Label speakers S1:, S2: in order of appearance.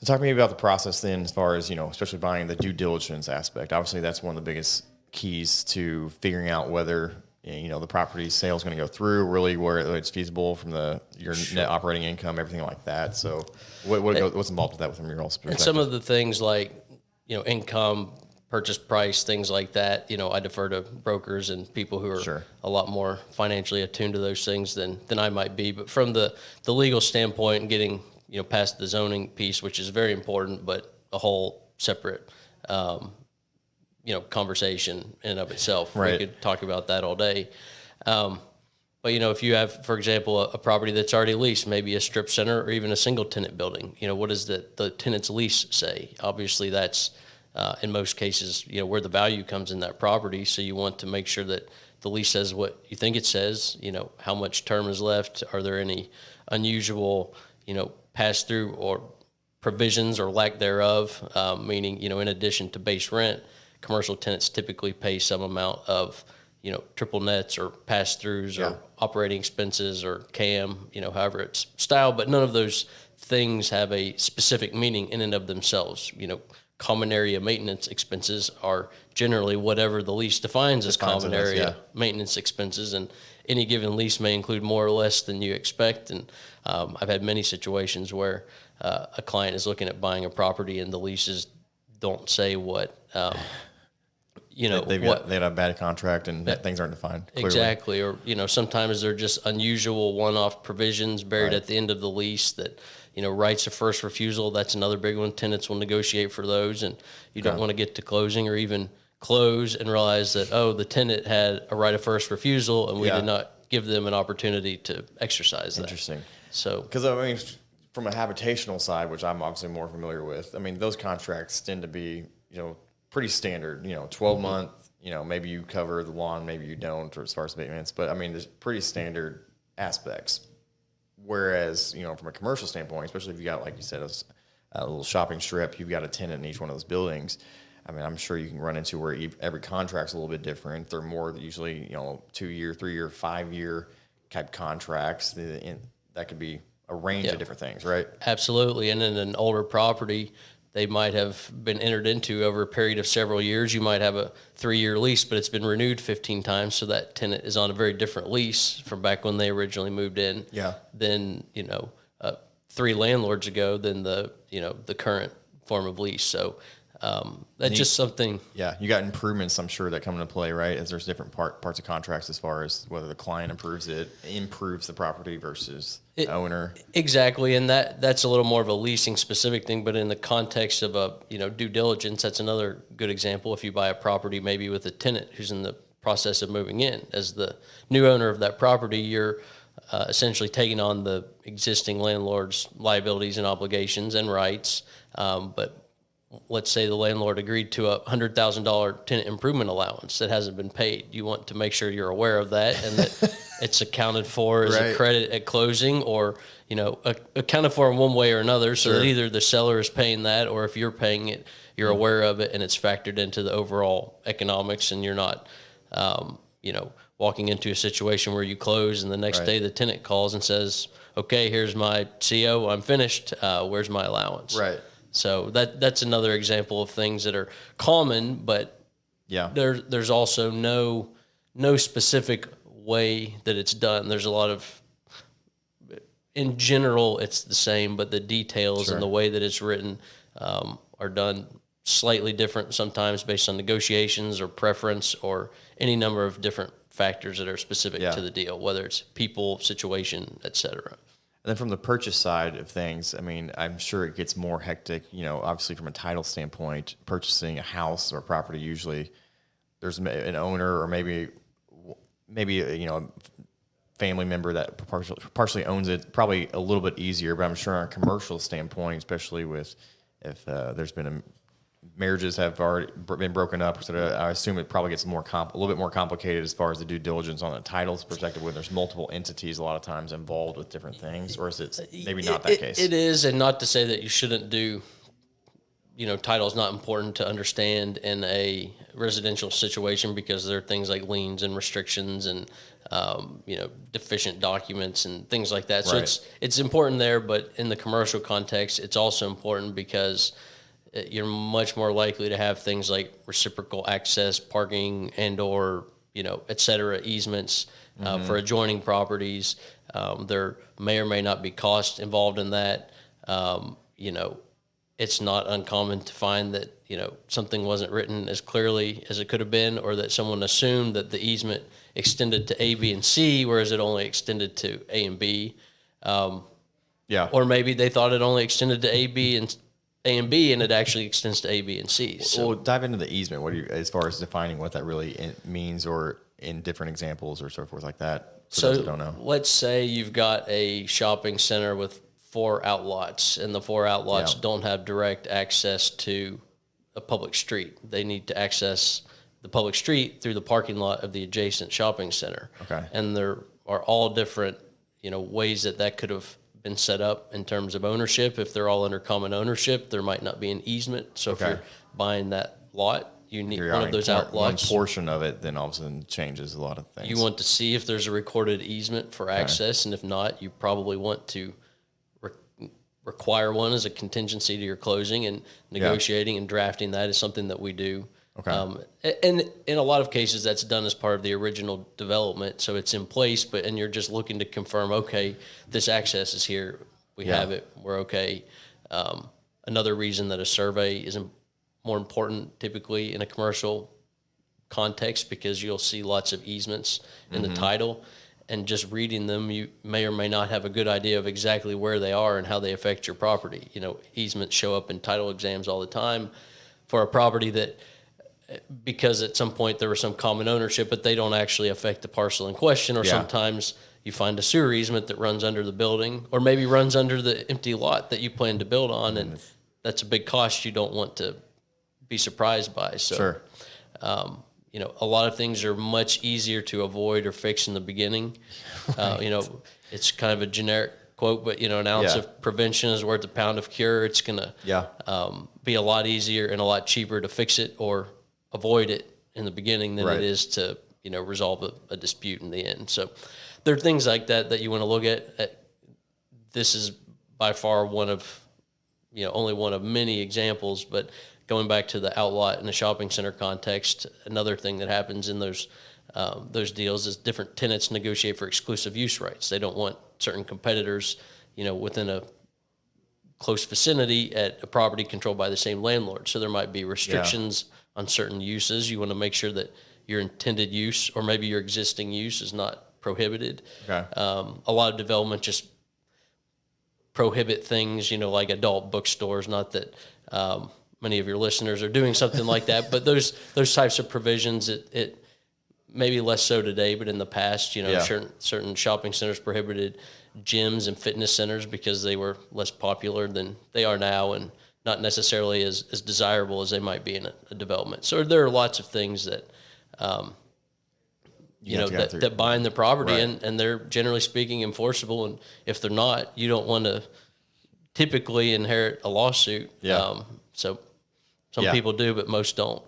S1: So talk to me about the process then, as far as, especially buying the due diligence aspect. Obviously, that's one of the biggest keys to figuring out whether, the property sale is going to go through, really where it's feasible from your net operating income, everything like that. So what's involved with that from your own perspective?
S2: And some of the things like, income, purchase price, things like that, I defer to brokers and people who are
S1: Sure.
S2: a lot more financially attuned to those things than I might be. But from the legal standpoint and getting, past the zoning piece, which is very important, but a whole separate, conversation in and of itself.
S1: Right.
S2: We could talk about that all day. But, if you have, for example, a property that's already leased, maybe a strip center or even a single tenant building, what does the tenant's lease say? Obviously, that's in most cases, where the value comes in that property. So you want to make sure that the lease says what you think it says, how much term is left. Are there any unusual, pass through or provisions or lack thereof? Meaning, in addition to base rent, commercial tenants typically pay some amount of, triple nets or pass throughs or operating expenses or CAM, however it's styled, but none of those things have a specific meaning in and of themselves. Common area maintenance expenses are generally whatever the lease defines as common area maintenance expenses, and any given lease may include more or less than you expect. And I've had many situations where a client is looking at buying a property and the leases don't say what
S1: they had a bad contract and things aren't defined clearly.
S2: Exactly. Or, sometimes they're just unusual one-off provisions buried at the end of the lease that, rights of first refusal. That's another big one. Tenants will negotiate for those, and you don't want to get to closing or even close and realize that, the tenant had a right of first refusal and we did not give them an opportunity to exercise that.
S1: Interesting.
S2: So,
S1: because from a habitational side, which I'm obviously more familiar with, those contracts tend to be, pretty standard, 12 month, maybe you cover the lawn, maybe you don't, or as far as maintenance, but there's pretty standard aspects. Whereas, from a commercial standpoint, especially if you got, like you said, a little shopping strip, you've got a tenant in each one of those buildings. I'm sure you can run into where every contract's a little bit different. They're more usually, 2-year, 3-year, 5-year type contracts. That could be a range of different things, right?
S2: Absolutely. And in an older property, they might have been entered into over a period of several years. You might have a 3-year lease, but it's been renewed 15 times. So that tenant is on a very different lease from back when they originally moved in.
S1: Yeah.
S2: Than, 3 landlords ago than the current form of lease. So that's just something.
S1: Yeah. You got improvements, I'm sure, that come into play, right? As there's different parts of contracts as far as whether the client improves the property versus the owner.
S2: Exactly. And that's a little more of a leasing specific thing, but in the context of a, due diligence, that's another good example. If you buy a property, maybe with a tenant who's in the process of moving in, as the new owner of that property, you're essentially taking on the existing landlord's liabilities and obligations and rights. But let's say the landlord agreed to a $100,000 tenant improvement allowance that hasn't been paid. You want to make sure you're aware of that and that it's accounted for as a credit at closing, or, accounted for in one way or another, so that either the seller is paying that, or if you're paying it, you're aware of it and it's factored into the overall economics, and you're not, walking into a situation where you close and the next day the tenant calls and says, okay, here's my CO, I'm finished. Where's my allowance?
S1: Right.
S2: So that's another example of things that are common, but there's also no specific way that it's done. There's a lot of, in general, it's the same, but the details and the way that it's written are done slightly different sometimes based on negotiations or preference or any number of different factors that are specific to the deal, whether it's people, situation, et cetera.
S1: And then from the purchase side of things, I'm sure it gets more hectic, obviously from a title standpoint, purchasing a house or a property, usually there's an owner or maybe a family member that partially owns it, probably a little bit easier, but I'm sure on a commercial standpoint, especially if there's been marriages have already been broken up, so I assume it probably gets a little bit more complicated as far as the due diligence on the titles perspective, when there's multiple entities a lot of times involved with different things, or is it maybe not that case?
S2: It is, and not to say that you shouldn't do title is not important to understand in a residential situation because there are things like liens and restrictions and, deficient documents and things like that. So
S1: Right.
S2: it's important there, but in the commercial context, it's also important because you're much more likely to have things like reciprocal access, parking, and or et cetera, easements for adjoining properties. There may or may not be cost involved in that. It's not uncommon to find that something wasn't written as clearly as it could have been, or that someone assumed that the easement extended to A, B, and C, whereas it only extended to A and B.
S1: Yeah.
S2: Or maybe they thought it only extended to A and B, and it actually extends to A, B, and C. So,
S1: Well, dive into the easement. What do you, as far as defining what that really means, or in different examples or so forth like that? For those that don't know.
S2: let's say you've got a shopping center with 4 outlots, and the 4 outlots
S1: Yeah.
S2: don't have direct access to a public street. They need to access the public street through the parking lot of the adjacent shopping center.
S1: Okay.
S2: And there are all different, ways that could have been set up in terms of ownership. If they're all under common ownership, there might not be an easement. So if
S1: Okay.
S2: you're buying that lot, you need
S1: You're
S2: one of those
S1: one
S2: outlots.
S1: portion of it, then all of a sudden changes a lot of things.
S2: You want to see if there's a recorded easement for access, and if not, you probably want to require one as a contingency to your closing, and negotiating and drafting that is something that we do.
S1: Okay.
S2: And in a lot of cases, that's done as part of the original development, so it's in place. And you're just looking to confirm, okay, this access is here, we have it, we're okay. Another reason that a survey is more important, typically in a commercial context, because you'll see lots of easements in the title, and just reading them, you may or may not have a good idea of exactly where they are and how they affect your property. Easements show up in title exams all the time for a property that, because at some point there was some common ownership, but they don't actually affect the parcel in question. Or sometimes you find a sewer easement that runs under the building, or maybe runs under the empty lot that you plan to build on, and that's a big cost you don't want to be surprised by. So,
S1: Sure.
S2: a lot of things are much easier to avoid or fix in the beginning. It's kind of a generic quote, but an ounce of prevention is worth a pound of cure. It's gonna be a lot easier and a lot cheaper to fix it or avoid it in the beginning than it is to resolve a dispute in the end. So there are things like that you want to look at. This is by far one of only one of many examples, but going back to the outlot in the shopping center context, another thing that happens in those deals is different tenants negotiate for exclusive use rights. They don't want certain competitors, within a close vicinity at a property controlled by the same landlord. So there might be restrictions on certain uses. You want to make sure that your intended use, or maybe your existing use, is not prohibited.
S1: Okay.
S2: A lot of development just prohibit things, like adult bookstores. Not that many of your listeners are doing something like that, but those types of provisions, it maybe less so today, but in the past, certain shopping centers prohibited gyms and fitness centers because they were less popular than they are now, and not necessarily as desirable as they might be in a development. So there are lots of things that that bind the property, and they're generally speaking enforceable. And if they're not, you don't want to typically inherit a lawsuit. So some people do, but most don't.